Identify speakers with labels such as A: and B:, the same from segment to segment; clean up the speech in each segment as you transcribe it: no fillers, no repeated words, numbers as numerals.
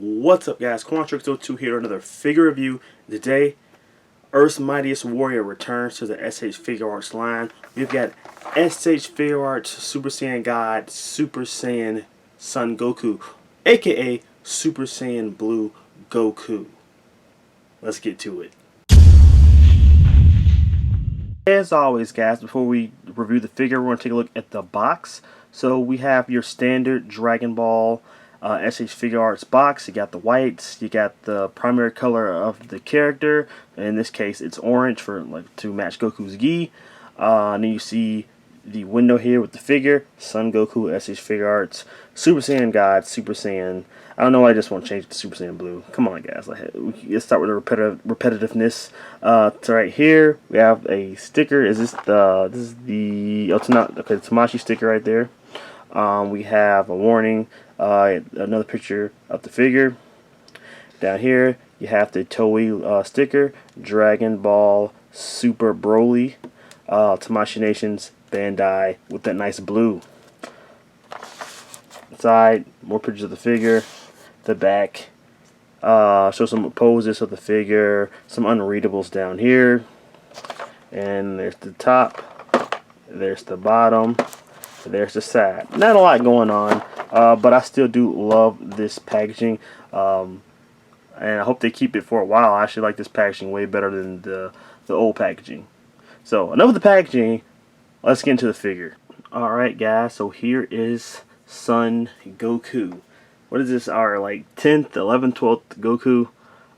A: What's up, guys? Quantrix02 here, another figure review. Today, Earth's mightiest warrior returns to the SH Figuarts line. We've got SH Figuarts Super Saiyan God, Super Saiyan Son Goku, aka Super Saiyan Blue Goku. Let's get to it. As always, guys, before we review the figure, we're going to take a look at the box. So we have your standard Dragon Ball SH Figuarts box. You got the whites, you got the primary color of the character. In this case, it's orange for to match Goku's gi. And then you see the window here with the figure, Son Goku, SH Figuarts, Super Saiyan God, Super Saiyan. I don't know why I just want to change it to Super Saiyan Blue. Come on, guys. Let's start with the repetitiveness. So right here we have a sticker. This is the it's not okay. The Tamashi sticker right there. We have a warning. Another picture of the figure. Down here you have the Toei sticker, Dragon Ball Super Broly, Tamashi Nations Bandai with that nice blue. Side, more pictures of the figure. The back shows some poses of the figure, some unreadables down here, and there's the top, there's the bottom, there's the side. Not a lot going on, but I still do love this packaging, and I hope they keep it for a while. I actually like this packaging way better than the old packaging. So enough of the packaging, let's get into the figure. Alright, guys, so here is Son Goku. What is this, our like 10th, 11th, 12th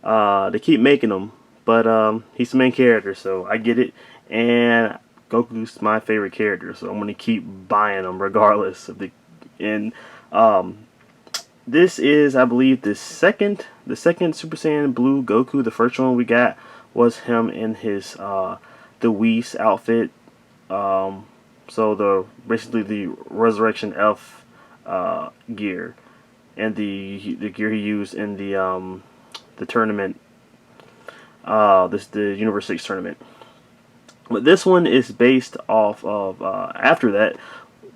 A: Goku? They keep making them, but he's the main character, so I get it. And Goku's my favorite character, so I'm gonna keep buying them regardless of the. And this is, I believe, the second Super Saiyan Blue Goku. The first one we got was him in his the Whis outfit. So basically the Resurrection F gear. And the gear he used in the tournament, the Universe 6 tournament. But this one is based off of after that,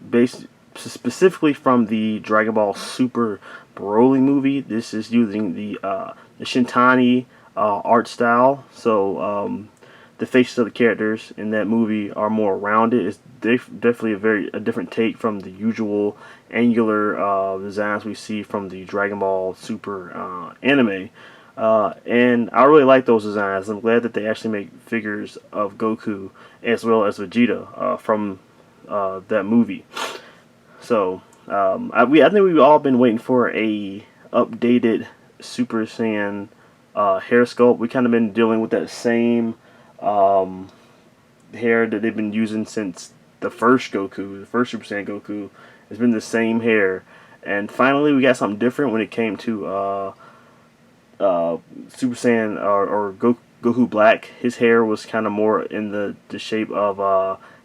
A: based specifically from the Dragon Ball Super Broly movie. This is using the Shintani art style. So the faces of the characters in that movie are more rounded. It's definitely a different take from the usual angular designs we see from the Dragon Ball Super anime. And I really like those designs. I'm glad that they actually make figures of Goku as well as Vegeta from that movie. So I think we've all been waiting for a updated Super Saiyan hair sculpt. We kind of been dealing with that same hair that they've been using since the first Goku, the first Super Saiyan Goku. It's been the same hair, and finally we got something different when it came to Super Saiyan or Goku Black. His hair was kind of more in the shape of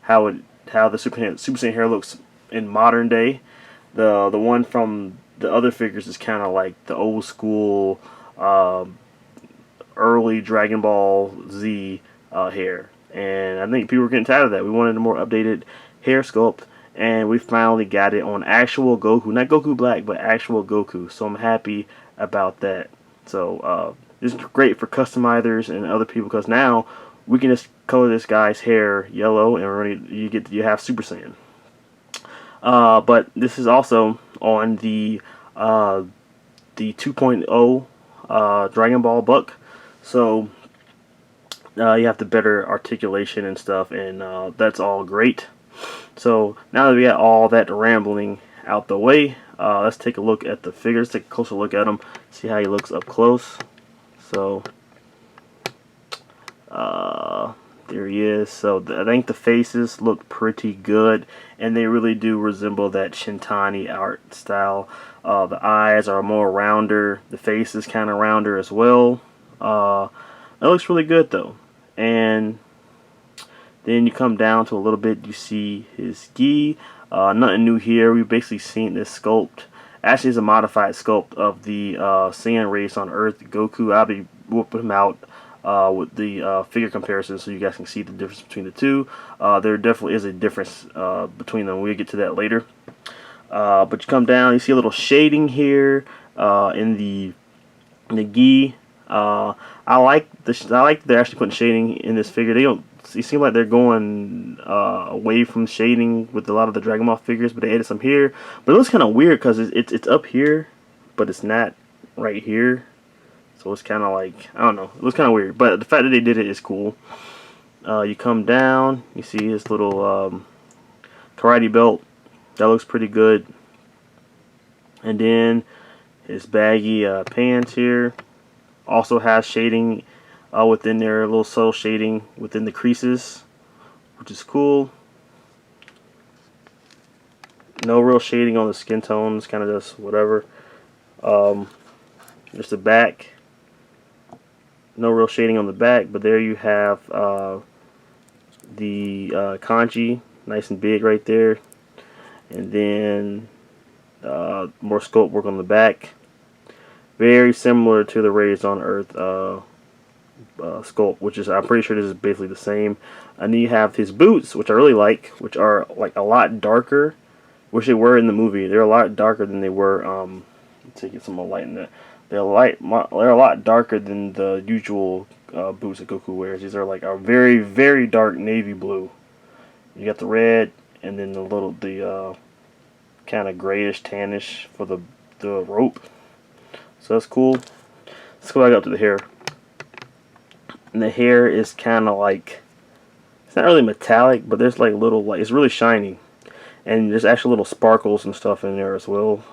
A: how the Super Saiyan hair looks in modern day. The one from the other figures is kind of like the old school early Dragon Ball Z hair, and I think people were getting tired of that. We wanted a more updated hair sculpt, and we finally got it on actual Goku, not Goku Black, but actual Goku. So I'm happy about that. So this is great for customizers and other people, because now we can just color this guy's hair yellow, and you have Super Saiyan. But this is also on the 2.0 Dragon Ball Buck, so you have the better articulation and stuff, and that's all great. So now that we got all that rambling out the way, let's take a look at the figures. Take a closer look at him, see how he looks up close. So there he is. So I think the faces look pretty good, and they really do resemble that Shintani art style. The eyes are more rounder, the face is kind of rounder as well. It looks really good though. And then you come down to a little bit, you see his gi. Nothing new here. We've basically seen this sculpt. Actually, it's a modified sculpt of the Saiyan race on Earth, Goku. I'll be whooping him out with the figure comparison, so you guys can see the difference between the two. There definitely is a difference between them. We'll get to that later. But you come down, you see a little shading here in the The gi, I like they're actually putting shading in this figure. They don't. It seems like they're going away from shading with a lot of the Dragon Ball figures, but they added some here. But it looks kind of weird because it's up here, but it's not right here. So it's kind of like, I don't know. It looks kind of weird, but the fact that they did it is cool. You come down, you see this little karate belt. That looks pretty good. And then his baggy pants here also has shading within there, a little subtle shading within the creases, which is cool. No real shading on the skin tones, kind of just whatever. Just the back. No real shading on the back, but there you have the kanji, nice and big right there. And then more sculpt work on the back. Very similar to the Raised on Earth sculpt, which is, I'm pretty sure this is basically the same. And then you have his boots, which I really like, which are like a lot darker, which they were in the movie. They're a lot darker than they were. Let's get some more light in there. They're a lot darker than the usual boots that Goku wears. These are like a very, very dark navy blue. You got the red, and then the kind of grayish, tannish for the rope. So that's cool. Let's go back up to the hair. And the hair is kind of like, it's not really metallic, but there's like little, like, it's really shiny. And there's actually little sparkles and stuff in there as well.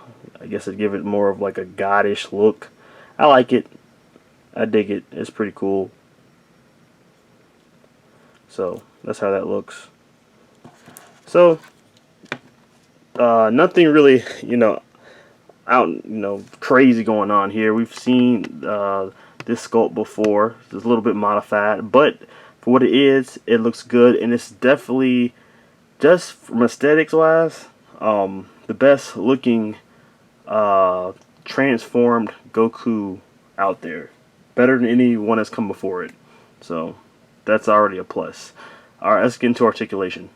A: I guess it'd give it more of like a goddish look. I like it. I dig it. It's pretty cool. So that's how that looks. So nothing really, crazy going on here. We've seen this sculpt before. It's a little bit modified, but for what it is, it looks good, and it's definitely, just from aesthetics wise, the best looking transformed Goku out there. Better than anyone that's come before it. So that's already a plus. Alright, let's get into articulation.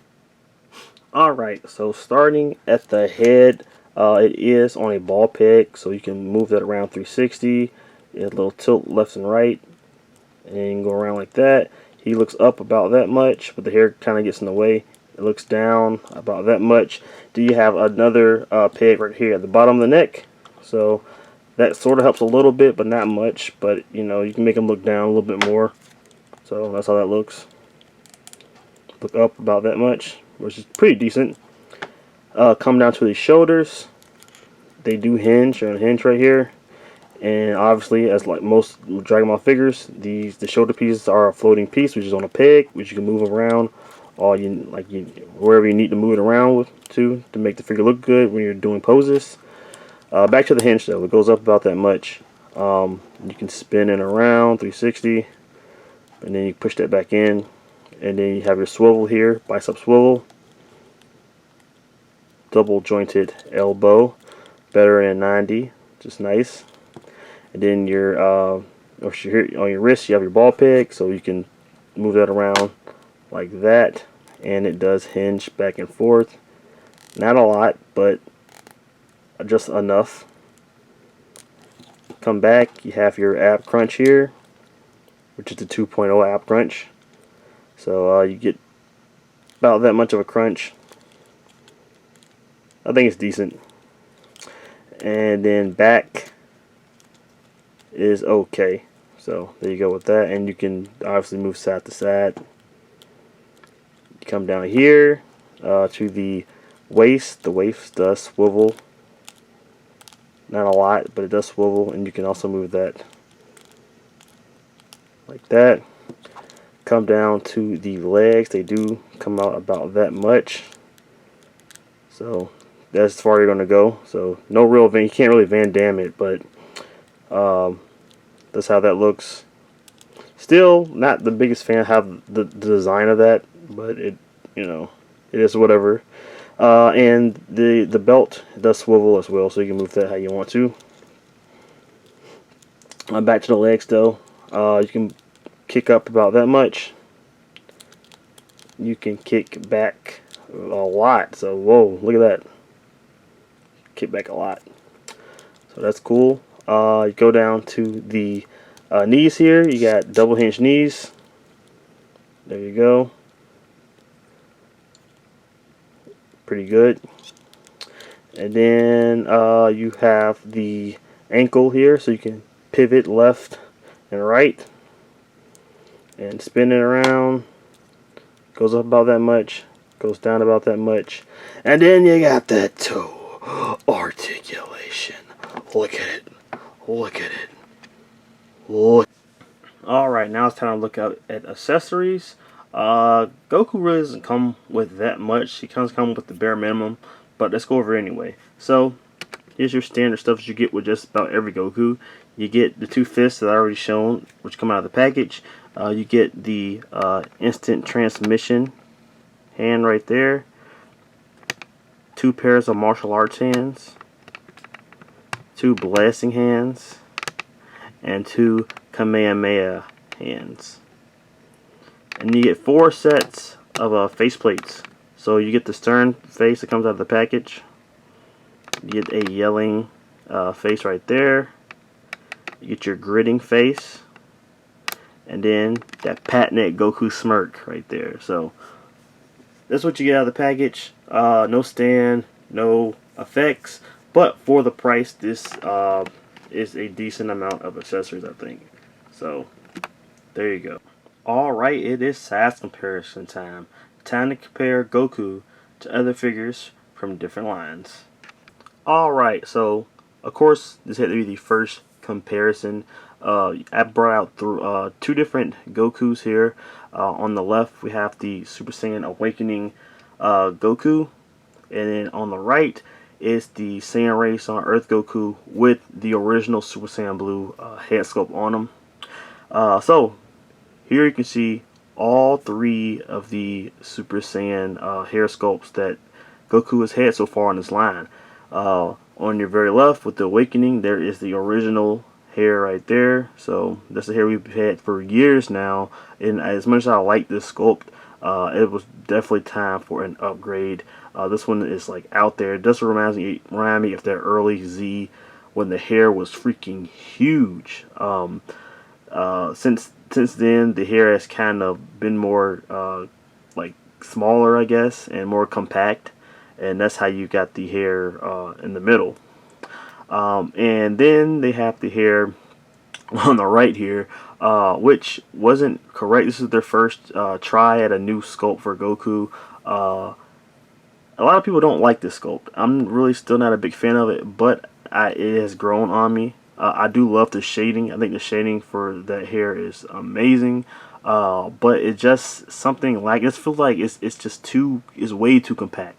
A: Alright, so starting at the head, it is on a ball peg, so you can move that around 360. A little tilt left and right, and go around like that. He looks up about that much, but the hair kind of gets in the way. It looks down about that much. Do you have another peg right here at the bottom of the neck? So that sort of helps a little bit, but not much. But you can make him look down a little bit more. So that's how that looks. Look up about that much, which is pretty decent. Come down to the shoulders. They do hinge. They're on a hinge right here. And obviously, as like most Dragon Ball figures, the shoulder pieces are a floating piece, which is on a peg, which you can move around, wherever you need to move it around to make the figure look good when you're doing poses. Back to the hinge though, it goes up about that much. You can spin it around 360, and then you push that back in, and then you have your swivel here, bicep swivel, double jointed elbow, better than 90, just nice. And then on your wrist, you have your ball peg, so you can move that around like that, and it does hinge back and forth. Not a lot, but just enough. Come back, you have your ab crunch here, which is the 2.0 ab crunch. So you get about that much of a crunch. I think it's decent. And then back is okay. So there you go with that, and you can obviously move side to side. You come down here to the waist. The waist does swivel. Not a lot, but it does swivel, and you can also move that like that. Come down to the legs. They do come out about that much. So that's as far you're going to go. So no real you can't really Van Damme it, but that's how that looks. Still not the biggest fan of the design of that, but it is whatever. And the belt does swivel as well, so you can move that how you want to. Back to the legs though. You can kick up about that much. You can kick back a lot. So whoa, look at that. Kick back a lot. So that's cool. You go down to the knees here. You got double hinge knees. There you go. Pretty good. And then you have the ankle here, so you can pivot left and right and spin it around. Goes up about that much, goes down about that much. And then you got that toe articulation. Look at it. Look at it. Look. Alright, now it's time to look at accessories. Goku really doesn't come with that much. He comes with the bare minimum, but let's go over it anyway. So, here's your standard stuff that you get with just about every Goku. You get the two fists that I already shown, which come out of the package. You get the instant transmission hand right there. 2 pairs of martial arts hands. 2 blasting hands. And 2 Kamehameha hands. And you get 4 sets of face plates. So you get the stern face that comes out of the package. You get a yelling face right there. You get your gritting face. And then that patented Goku smirk right there. So that's what you get out of the package. No stand, no effects. But for the price, this is a decent amount of accessories, I think. So there you go. Alright, it is size comparison time. Time to compare Goku to other figures from different lines. Alright, so of course this had to be the first comparison. I brought out through 2 different Gokus here. On the left we have the Super Saiyan Awakening Goku, and then on the right is the Saiyan Race on Earth Goku with the original Super Saiyan Blue head sculpt on him. So here you can see all 3 of the Super Saiyan hair sculpts that Goku has had so far in this line. On your very left with the Awakening, there is the original hair right there. So that's the hair we've had for years now, and as much as I like this sculpt, it was definitely time for an upgrade. This one is like out there. It does remind me of that early Z when the hair was freaking huge. Since then the hair has kind of been more like smaller, I guess, and more compact, and that's how you got the hair in the middle. And then they have the hair on the right here, which wasn't correct. This is their first try at a new sculpt for Goku. A lot of people don't like this sculpt. I'm really still not a big fan of it, but it has grown on me. I do love the shading. I think the shading for that hair is amazing. But it's just something like, it feels like it's way too compact.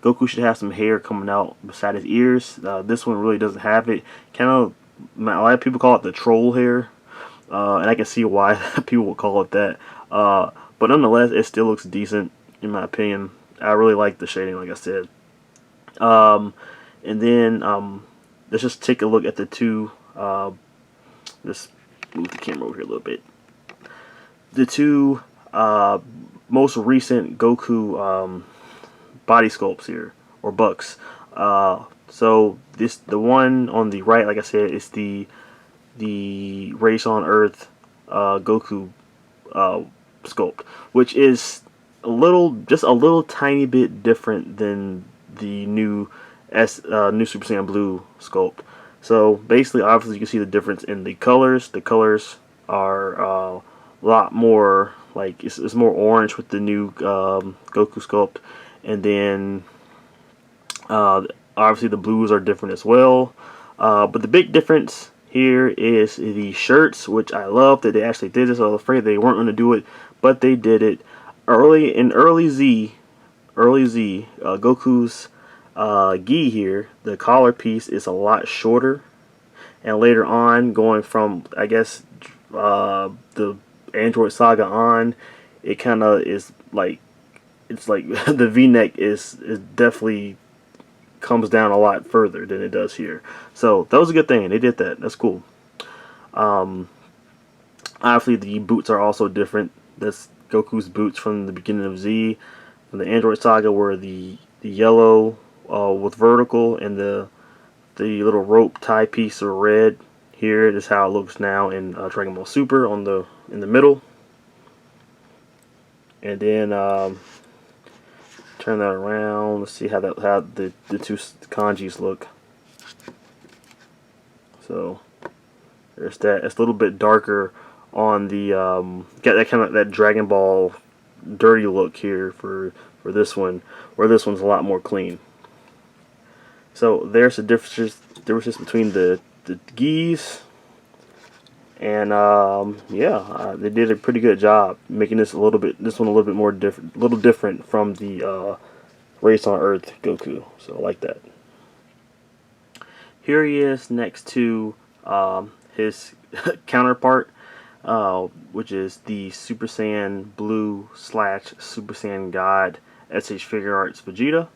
A: Goku should have some hair coming out beside his ears. This one really doesn't have it. Kind of, a lot of people call it the troll hair, and I can see why people would call it that. But nonetheless, it still looks decent in my opinion. I really like the shading, like I said. And then let's just take a look at the 2. Let's move the camera over here a little bit. The 2 most recent Goku body sculpts here, or bucks. So the one on the right, like I said, is the Race on Earth Goku sculpt, which is just a little tiny bit different than the new Super Saiyan Blue sculpt. So basically, obviously, you can see the difference in the colors. The colors are a lot more like it's more orange with the new Goku sculpt, and then obviously the blues are different as well. But the big difference here is the shirts, which I love that they actually did this. I was afraid they weren't going to do it, but they did it. Early Z, Goku's gi here, the collar piece is a lot shorter, and later on, going from, I guess, the Android Saga on, it kind of is like, it's like the V-neck is definitely comes down a lot further than it does here. So that was a good thing. They did that. That's cool. Obviously, the boots are also different. That's Goku's boots from the beginning of Z. From the Android Saga were the yellow with vertical, and the little rope tie piece are red. Here is how it looks now in Dragon Ball Super in the middle, and then turn that around. Let's see how the two kanjis look. So there's that. It's a little bit darker on the got that kind of that Dragon Ball dirty look here for this one, where this one's a lot more clean. So there's the differences between the gis, and yeah, they did a pretty good job making this one a little bit more different from the Race on Earth Goku. So I like that. Here he is next to his counterpart, which is the Super Saiyan Blue / Super Saiyan God SH Figuarts Vegeta.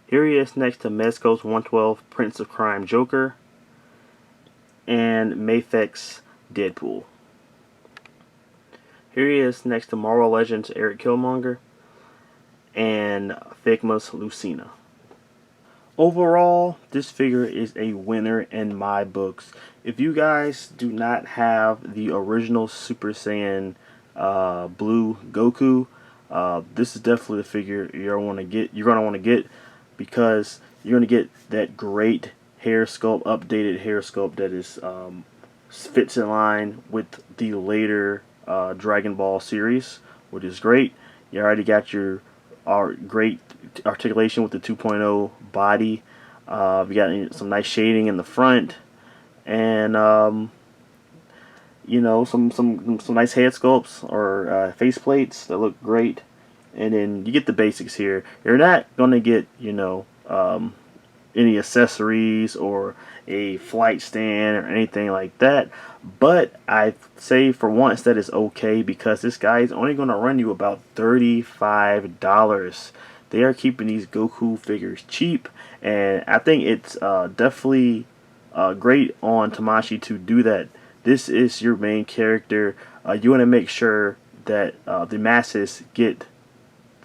A: Here he is next to Mezco's 112 Prince of Crime Joker and Mafek's Deadpool. Here he is next to Marvel Legends Eric Killmonger and Figma's Lucina. Overall, this figure is a winner in my books. If you guys do not have the original Super Saiyan Blue Goku, this is definitely the figure you're gonna want to get, because you're gonna get that great hair sculpt, updated hair sculpt that is fits in line with the later Dragon Ball series, which is great. You already got your great articulation with the 2.0 body. You got some nice shading in the front, and you know, some nice head sculpts or face plates that look great. And then you get the basics here. You're not gonna get, you know, any accessories or a flight stand or anything like that, but I say for once that is okay, because this guy is only going to run you about $35. They are keeping these Goku figures cheap, and I think it's definitely great on Tamashii to do that. This is your main character. You want to make sure that the masses get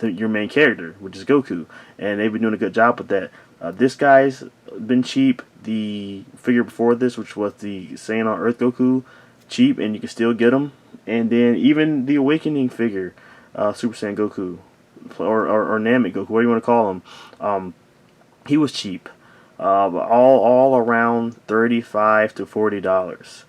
A: your main character, which is Goku, and they've been doing a good job with that. This guy's been cheap. The figure before this, which was the Saiyan on Earth Goku, cheap, and you can still get them. And then even the Awakening figure, Super Saiyan Goku, or Namek Goku, what do you want to call him? He was cheap, all around $35 to $40.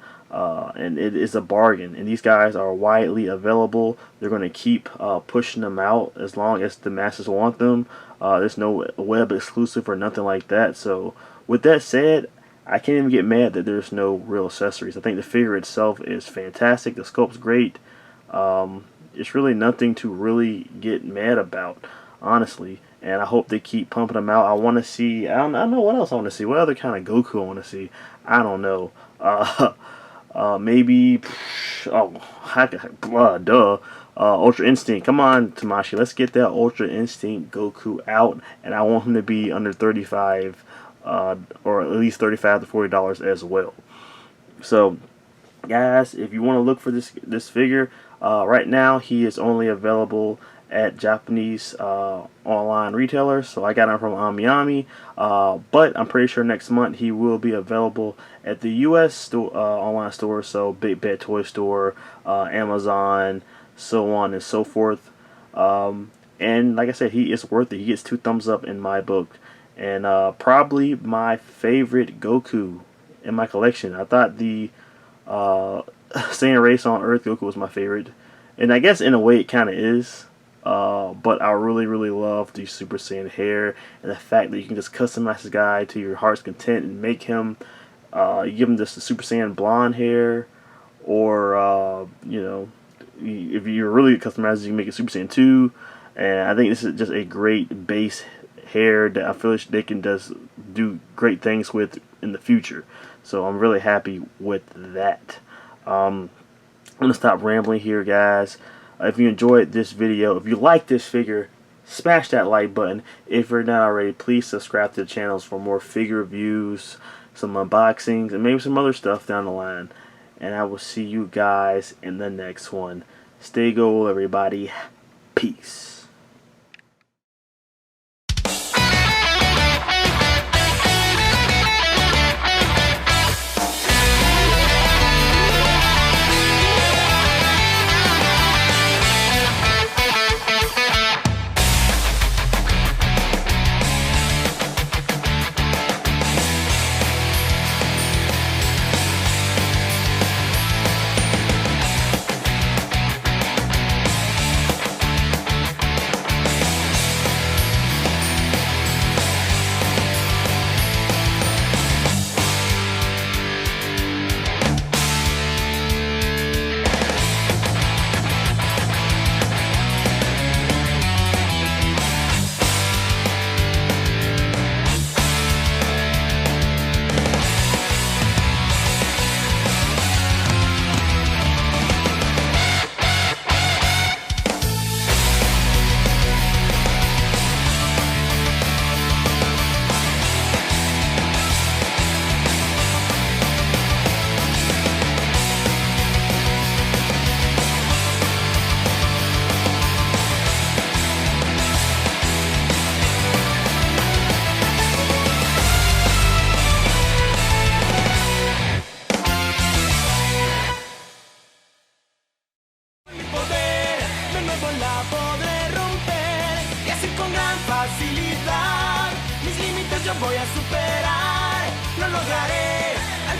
A: And it is a bargain, and these guys are widely available. They're going to keep pushing them out as long as the masses want them. There's no web exclusive or nothing like that. So with that said, I can't even get mad that there's no real accessories. I think the figure itself is fantastic. The sculpt's great. It's really nothing to really get mad about, honestly. And I hope they keep pumping them out. I want to see, I don't know what else I want to see. What other kind of Goku I want to see? I don't know. Maybe, Ultra Instinct. Come on, Tamashii, let's get that Ultra Instinct Goku out, and I want him to be under 35, or at least $35 to $40 as well. So, guys, if you want to look for this figure, right now he is only available at Japanese online retailers. So I got him from Amiyami, but I'm pretty sure next month he will be available at the US online store, so Big Bad Toy Store, Amazon, so on and so forth. And like I said, he is worth it. He gets 2 thumbs up in my book, and probably my favorite Goku in my collection. I thought the Saiyan Race on Earth Goku was my favorite, and I guess in a way it kind of is. But I really love the Super Saiyan hair, and the fact that you can just customize this guy to your heart's content and make him, you give him this Super Saiyan blonde hair, or you know, if you're really customized, you can make it Super Saiyan 2. And I think this is just a great base hair that I feel like they can do great things with in the future. So I'm really happy with that. I'm gonna stop rambling here, guys. If you enjoyed this video, if you like this figure, smash that like button. If you're not already, please subscribe to the channels for more figure reviews, some unboxings, and maybe some other stuff down the line. And I will see you guys in the next one. Stay gold, everybody. Peace.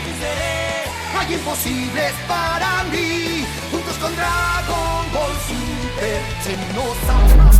B: venceré. No hay imposibles para mí. Juntos con Dragon Ball Super se nos ama.